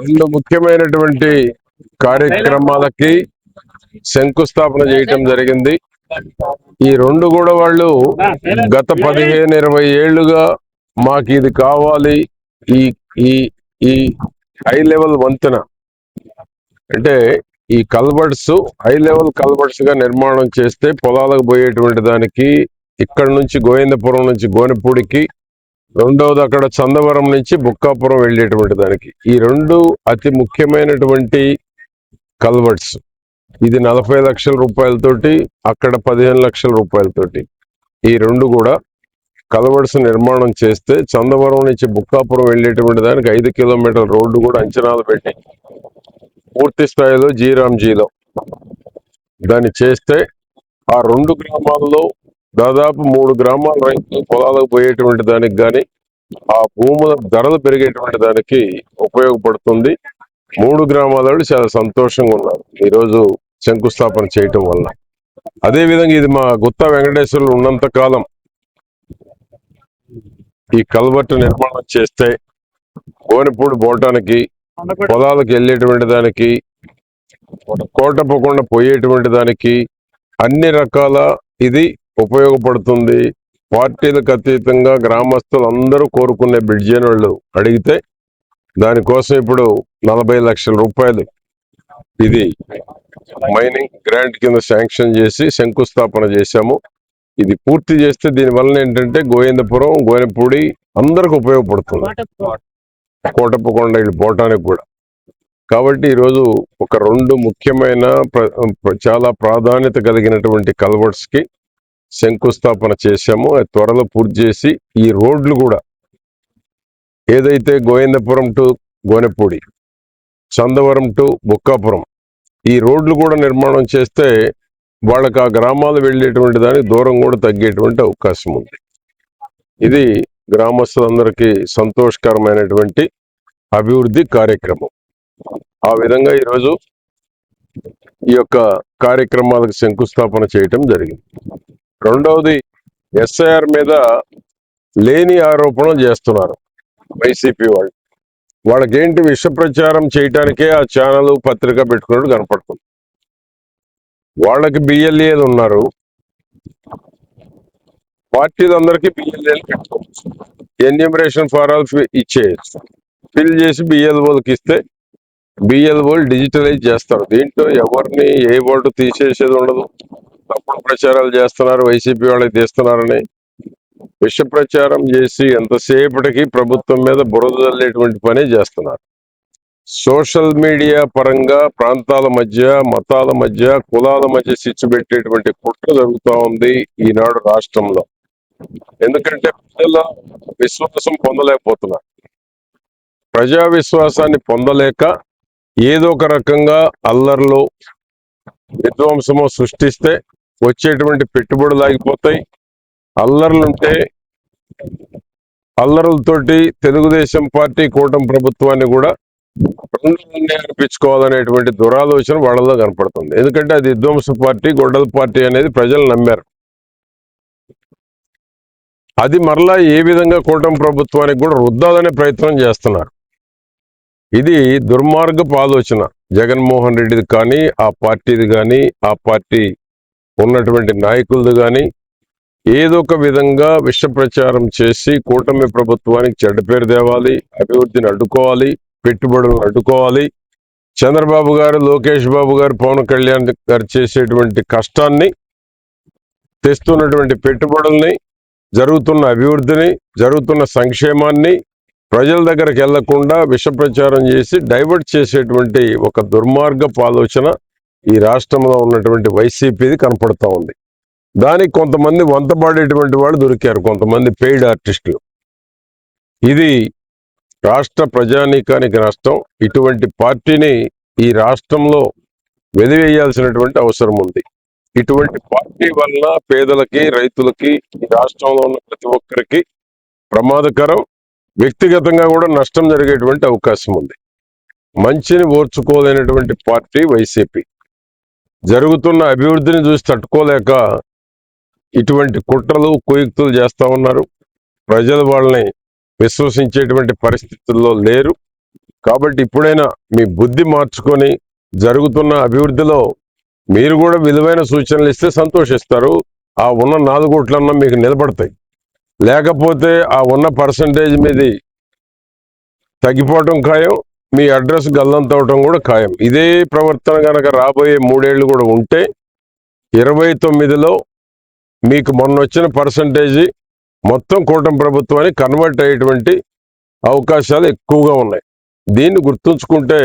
రెండు ముఖ్యమైనటువంటి కార్యక్రమాలకి శంకుస్థాపన చేయటం జరిగింది. ఈ రెండు కూడా వాళ్ళు గత 15-20 ఏళ్లుగా మాకు ఇది కావాలి, ఈ ఈ ఈ హై లెవెల్ వంతెన అంటే ఈ కల్వర్ట్స్ హై లెవెల్ కల్వర్ట్స్ గా నిర్మాణం చేస్తే పొలాలకు పోయేటువంటి దానికి ఇక్కడ నుంచి గోవిందపురం నుంచి గోనెపూడికి, రెండవది అక్కడ చందవరం నుంచి బుక్కాపురం వెళ్ళేటువంటి దానికి ఈ రెండు అతి ముఖ్యమైనటువంటి కల్వర్ట్స్. ఇది 40 లక్షల రూపాయలతోటి, అక్కడ 15 లక్షల రూపాయలతోటి ఈ రెండు కూడా కల్వర్ట్స్ నిర్మాణం చేస్తే చందవరం నుంచి బుక్కాపురం వెళ్ళేటువంటి దానికి 5 కిలోమీటర్ల రోడ్డు కూడా అంచనాలు పెట్టి పూర్తి స్థాయిలో జీరాంజీలో దాన్ని చేస్తే ఆ రెండు గ్రామాల్లో దాదాపు 3 గ్రామాల రైతులు పొలాలకు పోయేటువంటి దానికి కానీ ఆ భూముల ధరలు పెరిగేటువంటి దానికి ఉపయోగపడుతుంది. 3 గ్రామాల వాళ్ళు చాలా సంతోషంగా ఉన్నారు ఈరోజు శంకుస్థాపన చేయటం వల్ల. అదేవిధంగా ఇది మా గుత్తా వెంకటేశ్వర్లు ఉన్నంత కాలం ఈ కల్వర్ట్ నిర్మాణం చేస్తే గోనెపూడి పోవటానికి, పొలాలకు వెళ్ళేటువంటి దానికి, కోటప్పకొండ పోయేటువంటి దానికి అన్ని రకాల ఇది ఉపయోగపడుతుంది. పార్టీలకు అతీతంగా గ్రామస్తులు అందరూ కోరుకునే బ్రిడ్జ్ అని వాళ్ళు అడిగితే దానికోసం ఇప్పుడు 40 లక్షల రూపాయలు ఇది మైనింగ్ గ్రాంట్ కింద శాంక్షన్ చేసి శంకుస్థాపన చేశాము. ఇది పూర్తి చేస్తే దీనివల్ల ఏంటంటే గోవిందపురం, గోనెపూడి అందరికి ఉపయోగపడుతుంది, కోటప్పకొండ వీళ్ళు పోవటానికి కూడా. కాబట్టి ఈరోజు ఒక రెండు ముఖ్యమైన చాలా ప్రాధాన్యత కలిగినటువంటి కల్వర్ట్స్ కి శంకుస్థాపన చేశాము. అది త్వరలో పూర్తి చేసి ఈ రోడ్లు కూడా ఏదైతే గోవిందపురం టు గోనెపూడి, చందవరం టు బుక్కాపురం ఈ రోడ్లు కూడా నిర్మాణం చేస్తే వాళ్ళకి ఆ గ్రామాలు వెళ్ళేటువంటి దానికి దూరం కూడా తగ్గేటువంటి అవకాశం ఉంది. ఇది గ్రామస్తులందరికీ సంతోషకరమైనటువంటి అభివృద్ధి కార్యక్రమం. ఆ విధంగా ఈరోజు ఈ యొక్క కార్యక్రమాలకు శంకుస్థాపన చేయటం జరిగింది. రెండవది, ఎస్ఐఆర్ మీద లేని ఆరోపణలు చేస్తున్నారు వైసీపీ వాళ్ళు. వాళ్ళకేంటి విష ప్రచారం చేయటానికే ఆ ఛానల్ పత్రిక పెట్టుకున్నట్టు కనపడుతుంది. వాళ్ళకి బిఎల్ఏలు ఉన్నారు, పార్టీలందరికీ బిఎల్ఏలు పెట్టుకోవచ్చు. ఎన్యూమరేషన్ ఫారాలు ఇచ్చేయచ్చు, ఫిల్ చేసి బిఎల్ఓలకి ఇస్తే బిఎల్ఓలు డిజిటలైజ్ చేస్తారు. దీంట్లో ఎవరిని ఏ ఓటు తీసేసేది ఉండదు. తప్పుడు ప్రచారాలు చేస్తున్నారు, వైసీపీ వాళ్ళకి తీస్తున్నారని విష ప్రచారం చేసి ఎంతసేపటికి ప్రభుత్వం మీద బురద చల్లేటువంటి పని చేస్తున్నారు. సోషల్ మీడియా పరంగా ప్రాంతాల మధ్య, మతాల మధ్య, కులాల మధ్య చిచ్చు పెట్టేటువంటి కుట్ర జరుగుతూ ఉంది ఈనాడు రాష్ట్రంలో. ఎందుకంటే ప్రజల విశ్వాసం పొందలేకపోతున్నారు. ప్రజా విశ్వాసాన్ని పొందలేక ఏదో ఒక రకంగా అల్లర్లు, విధ్వంసము సృష్టిస్తే వచ్చేటువంటి పెట్టుబడులు ఆగిపోతాయి. అల్లర్లుంటే అల్లర్లతోటి తెలుగుదేశం పార్టీ, కూటమి ప్రభుత్వాన్ని కూడా రెండునే అనిపించుకోవాలనేటువంటి దురాలోచన వాళ్ళలో కనపడుతుంది. ఎందుకంటే అది విధ్వంస పార్టీ, గొడ్డల పార్టీ అనేది ప్రజలు నమ్మారు. అది మరలా ఏ విధంగా కూటమి ప్రభుత్వానికి కూడా రుద్దాలనే ప్రయత్నం చేస్తున్నారు. ఇది దుర్మార్గపు ఆలోచన జగన్మోహన్ రెడ్డిది కానీ, ఆ పార్టీది కానీ, ఆ పార్టీ ఉన్నటువంటి నాయకులది కానీ. ఏదో ఒక విధంగా విష ప్రచారం చేసి కూటమి ప్రభుత్వానికి చెడ్డ పేరు తేవాలి, అభివృద్ధిని అడ్డుకోవాలి, పెట్టుబడులను అడ్డుకోవాలి. చంద్రబాబు గారు, లోకేష్ బాబు గారు, పవన్ కళ్యాణ్ గారు చేసేటువంటి కష్టాన్ని, తెస్తున్నటువంటి పెట్టుబడుల్ని, జరుగుతున్న అభివృద్ధిని, జరుగుతున్న సంక్షేమాన్ని ప్రజల దగ్గరకు వెళ్లకుండా విష ప్రచారం చేసి డైవర్ట్ చేసేటువంటి ఒక దుర్మార్గపు ఆలోచన ఈ రాష్ట్రంలో ఉన్నటువంటి వైసీపీది కనపడుతూ ఉంది. దానికి కొంతమంది వంతపాడేటువంటి వాళ్ళు దొరికారు, కొంతమంది పెయిడ్ ఆర్టిస్టులు. ఇది రాష్ట్ర ప్రజానీకానికి నష్టం. ఇటువంటి పార్టీని ఈ రాష్ట్రంలో వెలివేయాల్సినటువంటి అవసరం ఉంది. ఇటువంటి పార్టీ వల్ల పేదలకి, రైతులకి, ఈ రాష్ట్రంలో ఉన్న ప్రతి ఒక్కరికి ప్రమాదకరం. వ్యక్తిగతంగా కూడా నష్టం జరిగేటువంటి అవకాశం ఉంది. మంచిని ఓర్చుకోలేనటువంటి పార్టీ వైసీపీ. జరుగుతున్న అభివృద్ధిని చూసి తట్టుకోలేక ఇటువంటి కుట్రలు, కుయుక్తులు చేస్తూ ఉన్నారు. ప్రజలు వాళ్ళని విశ్వసించేటువంటి పరిస్థితుల్లో లేరు. కాబట్టి ఇప్పుడైనా మీ బుద్ధి మార్చుకొని జరుగుతున్న అభివృద్ధిలో మీరు కూడా విలువైన సూచనలు ఇస్తే సంతోషిస్తారు. ఆ ఉన్న 4 కోట్లన్నా మీకు నిలబడతాయి. లేకపోతే ఆ ఉన్న పర్సంటేజ్ మీది తగ్గిపోవటం ఖాయం, మీ అడ్రస్ గల్లంతవటం కూడా ఖాయం. ఇదే ప్రవర్తన కనుక రాబోయే 3 ఏళ్ళు కూడా ఉంటే 29లో మీకు మొన్న వచ్చిన పర్సంటేజీ మొత్తం కూటమి ప్రభుత్వానికి కన్వర్ట్ అయ్యేటువంటి అవకాశాలు ఎక్కువగా ఉన్నాయి. దీన్ని గుర్తుంచుకుంటే